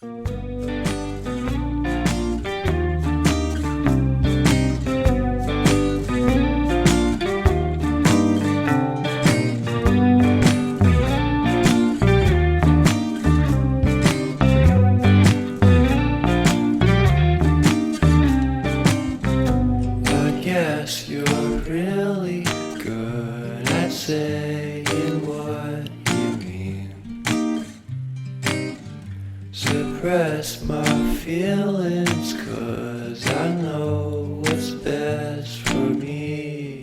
Guess you're really good at saying what you mean. Suppress my feelings, 'cause I know what's best for me.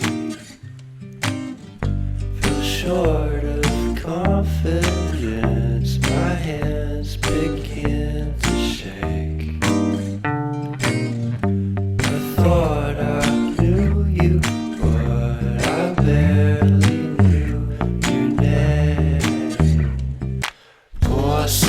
Feel short of confidence, my hands begin to shake. I thought I knew you, but I barely knew your name. What's